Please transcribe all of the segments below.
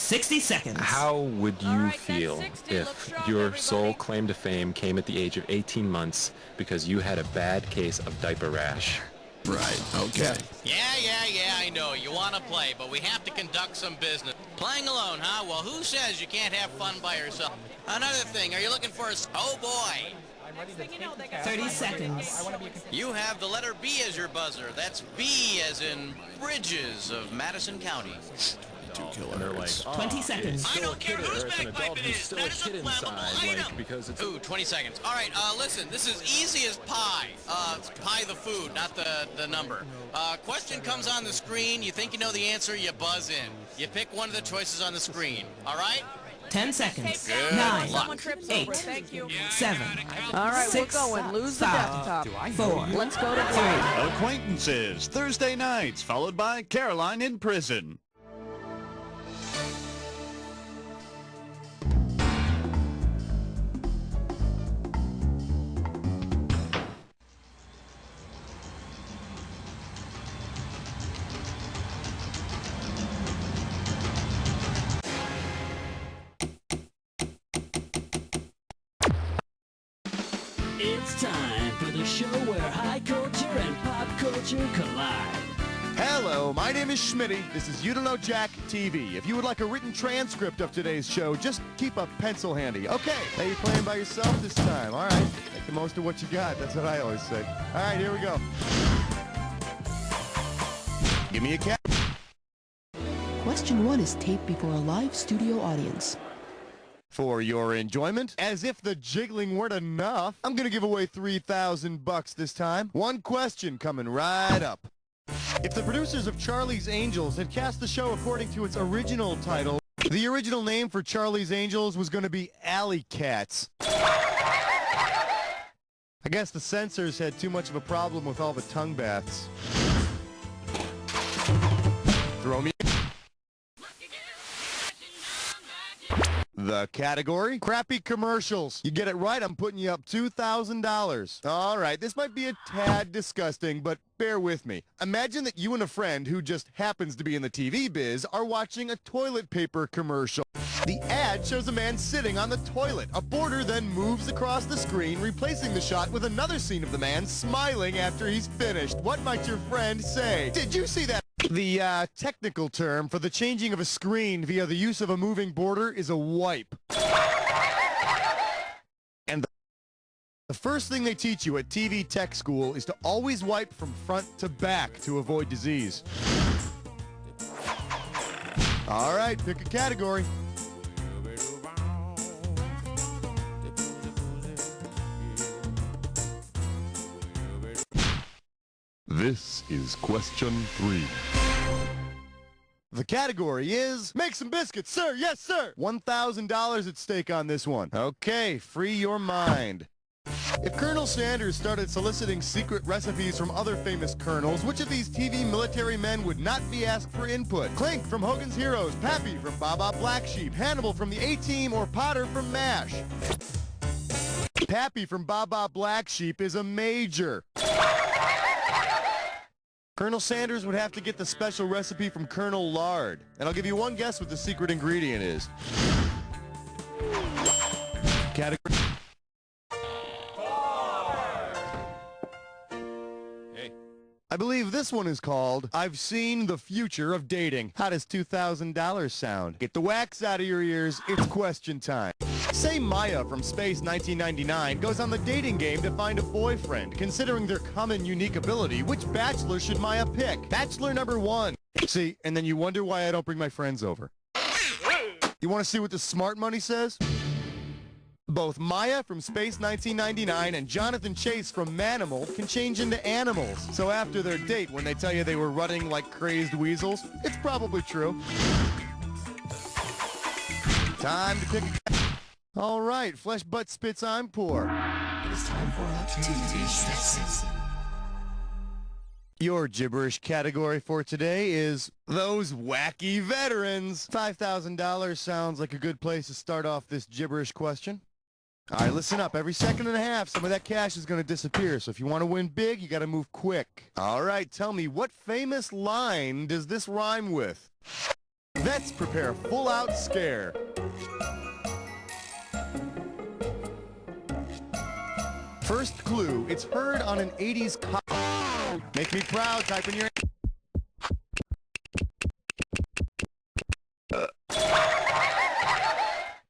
60 seconds. How would you feel if your sole claim to fame came at the age of 18 months because you had a bad case of diaper rash? Right, okay. Yeah, I know. You want to play, but we have to conduct some business. Playing alone, huh? Well, who says you can't have fun by yourself? Another thing, are you looking for a... Oh, boy. 30 seconds. You have the letter B as your buzzer. That's B as in Bridges of Madison County. And they're like, 20 seconds. I don't care whose bagpipe it is. That is a flammable item. because it's... Ooh, 20 seconds. All right, listen, this is easy as pie. It's pie the food, not the number. Question comes on the screen. You think you know the answer, you buzz in. You pick one of the choices on the screen. All right? 10 seconds. Good 9, luck. 8, 7. All right, Six, we're going. Lose the desktop. 4. Let's go to 3. Acquaintances, Thursday nights, followed by Caroline in Prison. It's time for the show where high culture and pop culture collide. Hello, my name is Schmitty. This is You Don't Know Jack TV. If you would like a written transcript of today's show, just keep a pencil handy. Okay, now you're playing by yourself this time. All right, make the most of what you got. That's what I always say. All right, here we go. Give me a cat. Question 1 is taped before a live studio audience. For your enjoyment, as if the jiggling weren't enough, I'm gonna give away $3,000 this time. One question coming right up. If the producers of Charlie's Angels had cast the show according to its original title, the original name for Charlie's Angels was gonna be Alley Cats. I guess the censors had too much of a problem with all the tongue baths. Throw me. The category? Crappy commercials. You get it right, I'm putting you up $2,000. All right, this might be a tad disgusting, but bear with me. Imagine that you and a friend who just happens to be in the TV biz are watching a toilet paper commercial. The ad shows a man sitting on the toilet. A border then moves across the screen, replacing the shot with another scene of the man smiling after he's finished. What might your friend say? Did you see that? The technical term for the changing of a screen via the use of a moving border is a wipe. And the first thing they teach you at TV tech school is to always wipe from front to back to avoid disease. All right, pick a category. This is question 3. The category is make some biscuits, sir. Yes, sir. $1,000 at stake on this one. Okay, free your mind. If Colonel Sanders started soliciting secret recipes from other famous colonels, which of these TV military men would not be asked for input? Clink from Hogan's Heroes, Pappy from Baba Black Sheep, Hannibal from the A-Team, or Potter from MASH? Pappy from Baba Black Sheep is a major. Colonel Sanders would have to get the special recipe from Colonel Lard. And I'll give you one guess what the secret ingredient is. Category. Hey. I believe this one is called I've Seen the Future of Dating. How does $2,000 sound? Get the wax out of your ears. It's question time. Say Maya from Space 1999 goes on the dating game to find a boyfriend. Considering their common unique ability, which bachelor should Maya pick? Bachelor number 1. See, and then you wonder why I don't bring my friends over. You want to see what the smart money says? Both Maya from Space 1999 and Jonathan Chase from Manimal can change into animals. So after their date, when they tell you they were running like crazed weasels, it's probably true. Time to pick a... All right, flesh, butt, spits, I'm poor. It is time for TV sexes. Your gibberish category for today is those wacky veterans. $5,000 sounds like a good place to start off this gibberish question. All right, listen up. Every second and a half, some of that cash is going to disappear. So if you want to win big, you got to move quick. All right, tell me, what famous line does this rhyme with? Vets prepare full-out scare. First clue, it's heard on an 80s Make me proud, type in your...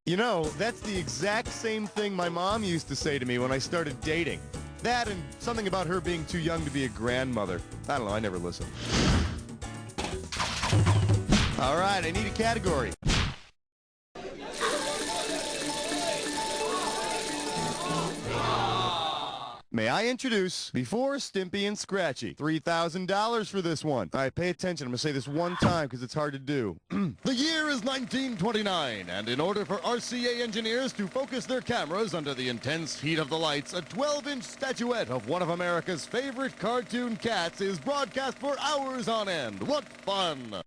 You know, that's the exact same thing my mom used to say to me when I started dating. That and something about her being too young to be a grandmother. I don't know, I never listened. All right, I need a category. May I introduce, before Stimpy and Scratchy, $3,000 for this one. All right, pay attention. I'm going to say this one time because it's hard to do. The year is 1929, and in order for RCA engineers to focus their cameras under the intense heat of the lights, a 12-inch statuette of one of America's favorite cartoon cats is broadcast for hours on end. What fun!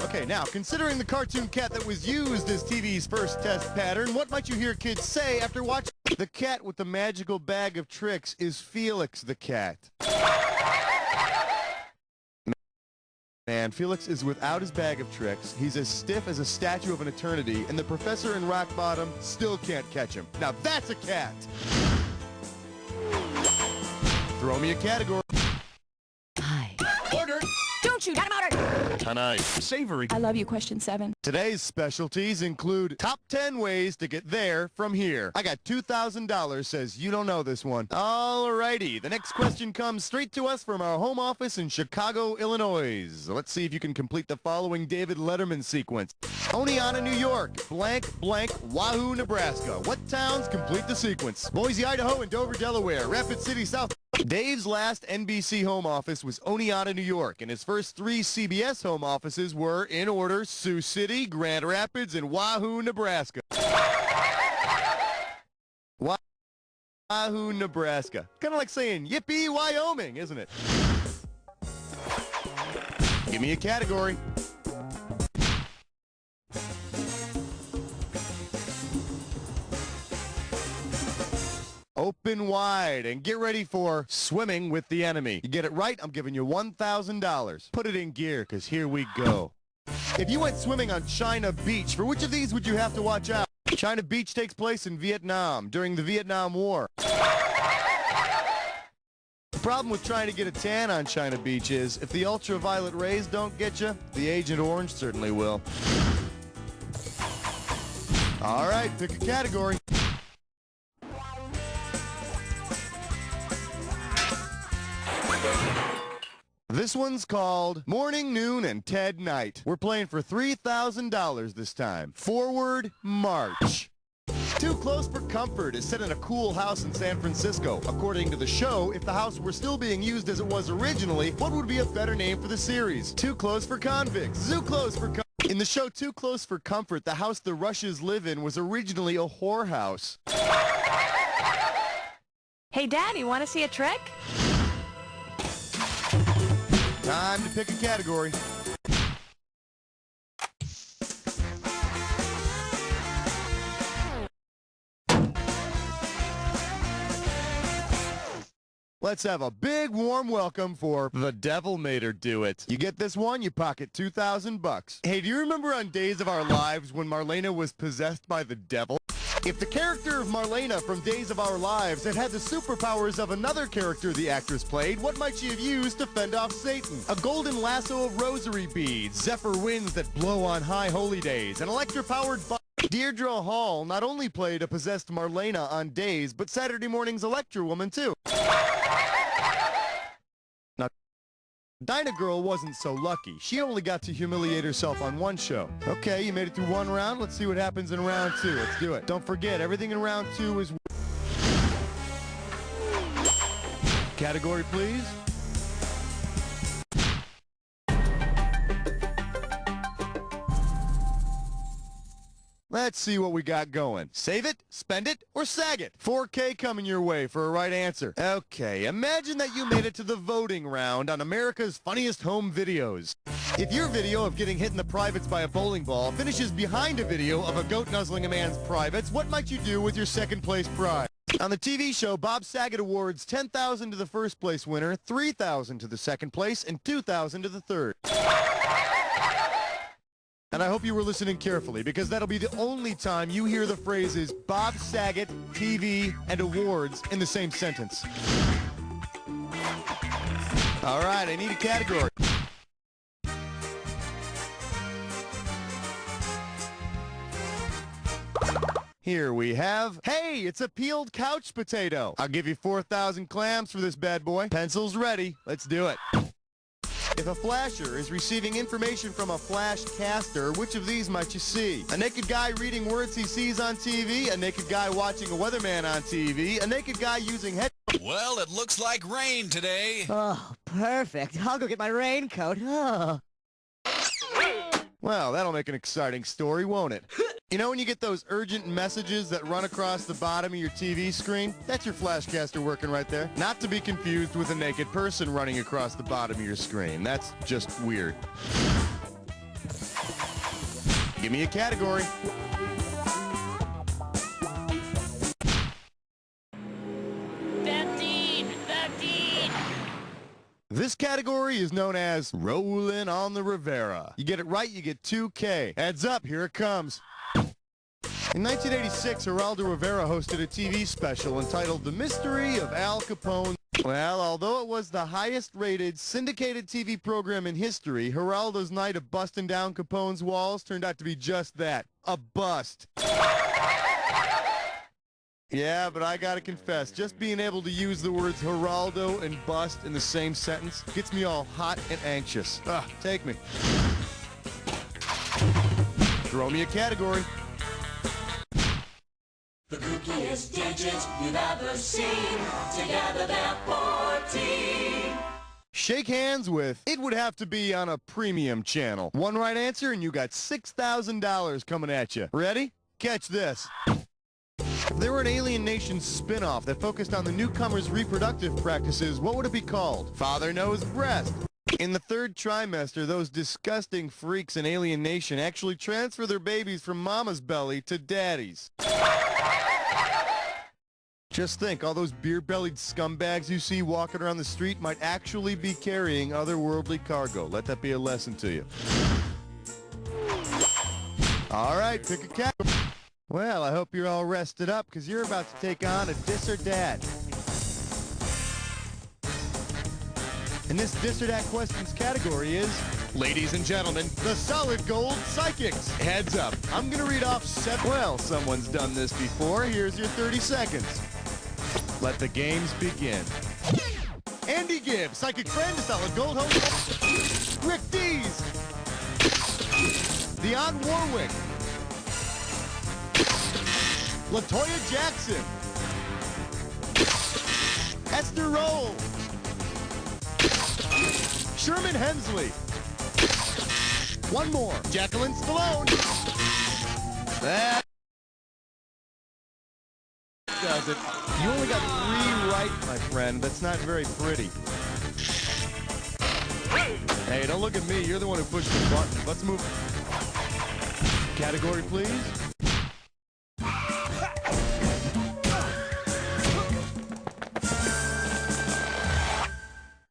Okay, now, considering the cartoon cat that was used as TV's first test pattern, what might you hear kids say after watching? The cat with the magical bag of tricks is Felix the cat. Man, Felix is without his bag of tricks. He's as stiff as a statue of an eternity, and the professor in Rock Bottom still can't catch him. Now that's a cat! Throw me a category. Order. Don't shoot. Got him ordered. Tonight, savory. I love you, question 7. Today's specialties include top 10 ways to get there from here. I got $2,000, says you don't know this one. Alrighty, the next question comes straight to us from our home office in Chicago, Illinois. Let's see if you can complete the following David Letterman sequence. Oneonta, New York, blank, blank, Wahoo, Nebraska. What towns complete the sequence? Boise, Idaho, and Dover, Delaware. Rapid City, South. Dave's last NBC home office was Oneonta, New York, and his first 3 CBS home offices were, in order, Sioux City, Grand Rapids, and Wahoo, Nebraska. Wahoo, Nebraska. Kind of like saying, yippee, Wyoming, isn't it? Give me a category. Open wide and get ready for swimming with the enemy. You get it right, I'm giving you $1,000. Put it in gear, because here we go. If you went swimming on China Beach, for which of these would you have to watch out? China Beach takes place in Vietnam during the Vietnam War. The problem with trying to get a tan on China Beach is, if the ultraviolet rays don't get you, the Agent Orange certainly will. All right, pick a category. This one's called Morning, Noon, and Ted Night. We're playing for $3,000 this time. Forward march. Too Close for Comfort is set in a cool house in San Francisco. According to the show, if the house were still being used as it was originally, what would be a better name for the series? Too Close for Convicts. Zoo Close for Comfort. In the show Too Close for Comfort, the house the Rushes live in was originally a whorehouse. Hey, Dad, you want to see a trick? Time to pick a category. Let's have a big warm welcome for The Devil Made Her Do It. You get this one, you pocket $2,000. Hey, do you remember on Days of Our Lives when Marlena was possessed by the devil? If the character of Marlena from Days of Our Lives had had the superpowers of another character the actress played, what might she have used to fend off Satan? A golden lasso of rosary beads, zephyr winds that blow on high holy days, an electro-powered Deirdre Hall not only played a possessed Marlena on Days, but Saturday morning's Electra Woman, too. Now, Dyna Girl wasn't so lucky. She only got to humiliate herself on one show. Okay, you made it through one round. Let's see what happens in round 2. Let's do it. Don't forget, everything in round 2 is... Category, please. Let's see what we got going. Save it, spend it, or sag it. 4K coming your way for a right answer. Okay, imagine that you made it to the voting round on America's Funniest Home Videos. If your video of getting hit in the privates by a bowling ball finishes behind a video of a goat nuzzling a man's privates, what might you do with your second place prize? On the TV show, Bob Saget awards $10,000 to the first place winner, $3,000 to the second place, and $2,000 to the third. And I hope you were listening carefully, because that'll be the only time you hear the phrases Bob Saget, TV, and awards in the same sentence. All right, I need a category. Here we have, hey, it's a peeled couch potato. I'll give you 4,000 clams for this bad boy. Pencils ready. Let's do it. If a flasher is receiving information from a flash caster, which of these might you see? A naked guy reading words he sees on TV, a naked guy watching a weatherman on TV, a naked guy using head... Well, it looks like rain today. Oh, perfect. I'll go get my raincoat. Oh. Well, that'll make an exciting story, won't it? You know when you get those urgent messages that run across the bottom of your TV screen? That's your flashcaster working right there. Not to be confused with a naked person running across the bottom of your screen. That's just weird. Give me a category. This category is known as Rollin' on the Rivera. You get it right, you get 2K. Heads up, here it comes. In 1986, Geraldo Rivera hosted a TV special entitled The Mystery of Al Capone. Well, although it was the highest-rated syndicated TV program in history, Geraldo's night of busting down Capone's walls turned out to be just that, a bust. Yeah, but I gotta confess, just being able to use the words Geraldo and bust in the same sentence gets me all hot and anxious. Take me. Throw me a category. The kookiest digits you've ever seen. Together they're 14. Shake hands with, it would have to be on a premium channel. One right answer and you got $6,000 coming at you. Ready? Catch this. If there were an Alien Nation spin-off that focused on the newcomers' reproductive practices, what would it be called? Father Knows Breast. In the third trimester, those disgusting freaks in Alien Nation actually transfer their babies from mama's belly to daddy's. Just think, all those beer-bellied scumbags you see walking around the street might actually be carrying otherworldly cargo. Let that be a lesson to you. All right, pick a category. Well, I hope you're all rested up, because you're about to take on a Dis or Dat. And this Dis or Dat questions category is, ladies and gentlemen, the Solid Gold Psychics. Heads up, I'm going to read off 7. Well, someone's done this before. Here's your 30 seconds. Let the games begin. Andy Gibbs, Psychic Friend, Solid Gold host. Rick Dees. Dionne Warwick. LaToya Jackson. Esther Roll. Sherman Hemsley. One more. Jacqueline Stallone. That does it. You only got 3 right, my friend. That's not very pretty. Hey, don't look at me. You're the one who pushed the button. Let's move. Category, please.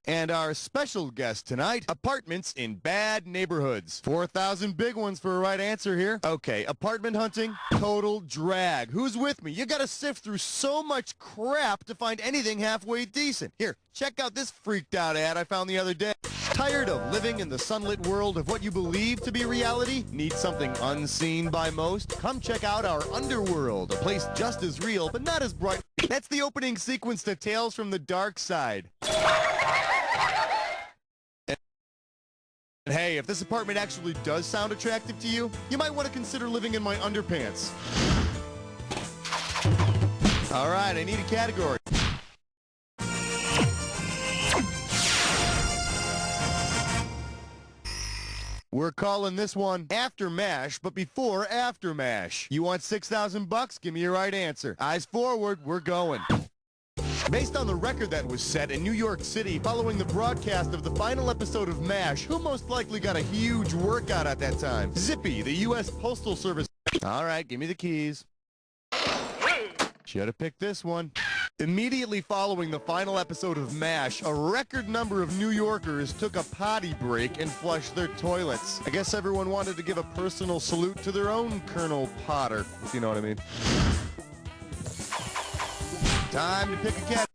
And our special guest tonight, apartments in bad neighborhoods. 4,000 big ones for a right answer here. Okay, apartment hunting, total drag. Who's with me? You gotta sift through so much crap to find anything halfway decent. Here, check out this freaked out ad I found the other day. Tired of living in the sunlit world of what you believe to be reality? Need something unseen by most? Come check out our Underworld, a place just as real, but not as bright. That's the opening sequence to Tales from the Dark Side. And hey, if this apartment actually does sound attractive to you, you might want to consider living in my underpants. All right, I need a category. We're calling this one After MASH, but before After MASH. You want $6,000? Give me your right answer. Eyes forward, we're going. Based on the record that was set in New York City following the broadcast of the final episode of MASH, who most likely got a huge workout at that time? Zippy, the U.S. Postal Service. All right, give me the keys. Should have picked this one. Immediately following the final episode of MASH, a record number of New Yorkers took a potty break and flushed their toilets. I guess everyone wanted to give a personal salute to their own Colonel Potter, if you know what I mean. Time to pick a cat.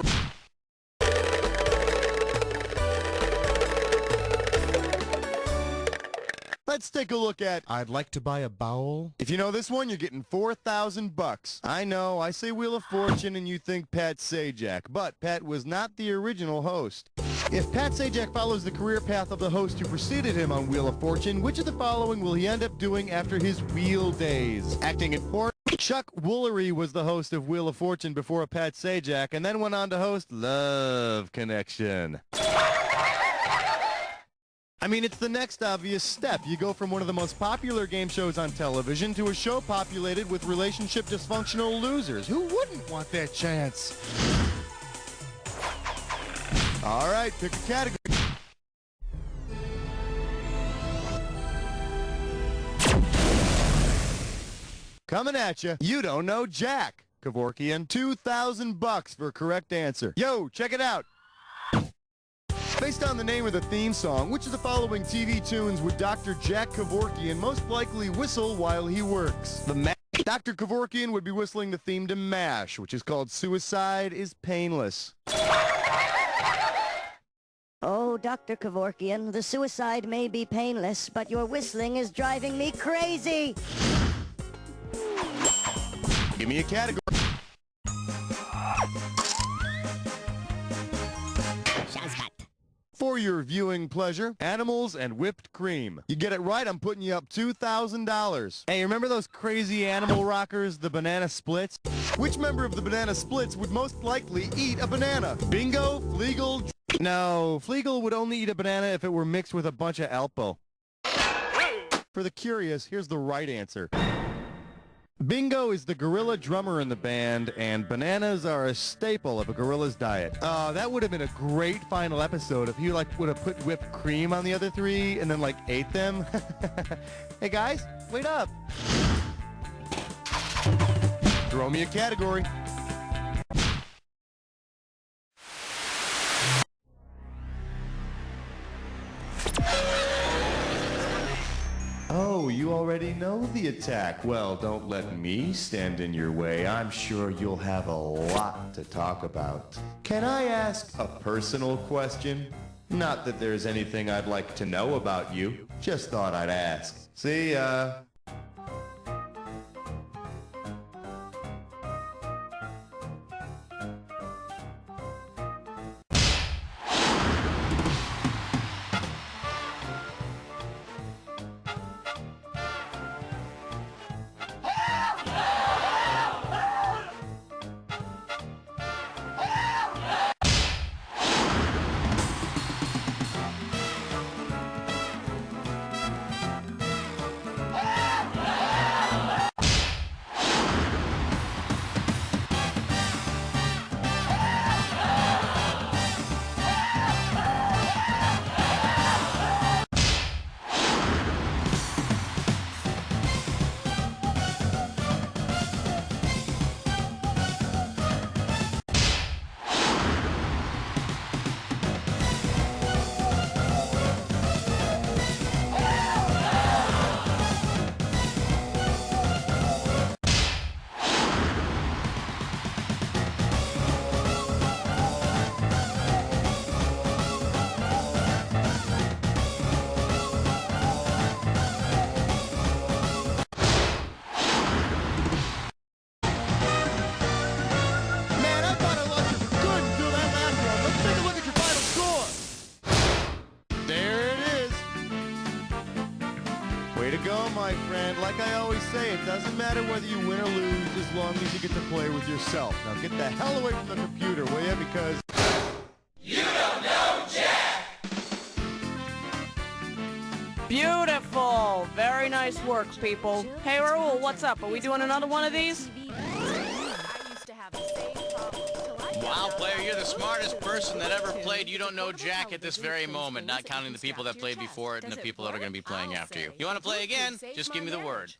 Let's take a look at I'd like to buy a bowel. If you know this one, you're getting $4,000. I know, I say Wheel of Fortune and you think Pat Sajak, but Pat was not the original host. If Pat Sajak follows the career path of the host who preceded him on Wheel of Fortune, which of the following will he end up doing after his wheel days? Acting in porn? Chuck Woolery was the host of Wheel of Fortune before Pat Sajak, and then went on to host Love Connection. I mean, it's the next obvious step. You go from one of the most popular game shows on television to a show populated with relationship dysfunctional losers. Who wouldn't want that chance? All right, pick a category. Coming at you, you don't know Jack Kevorkian. $2,000 for a correct answer. Yo, check it out. Based on the name of the theme song, which of the following TV tunes would Dr. Jack Kevorkian most likely whistle while he works? Dr. Kevorkian would be whistling the theme to MASH, which is called Suicide is Painless. Oh, Dr. Kevorkian, the suicide may be painless, but your whistling is driving me crazy. Give me a category. For your viewing pleasure, animals and whipped cream. You get it right, I'm putting you up $2,000. Hey, remember those crazy animal rockers, the banana splits? Which member of the banana splits would most likely eat a banana? Bingo, Fleagle? No, Fleagle would only eat a banana if it were mixed with a bunch of Alpo. For the curious, here's the right answer. Bingo is the gorilla drummer in the band, and bananas are a staple of a gorilla's diet. That would have been a great final episode if he, would have put whipped cream on the other three and then, ate them. Hey, guys, wait up. Throw me a category. Oh, you already know the attack. Well, don't let me stand in your way. I'm sure you'll have a lot to talk about. Can I ask a personal question? Not that there's anything I'd like to know about you. Just thought I'd ask. See ya. My friend, like I always say, it doesn't matter whether you win or lose as long as you get to play with yourself. Now get the hell away from the computer, will you? Because you don't know Jack! Beautiful! Very nice work, people. Hey, Raul, what's up? Are we doing another one of these? Wow, player, you're the smartest person that ever played You Don't Know Jack at this very moment, not counting the people that played before it and the people that are going to be playing after you. You want to play again? Just give me the word.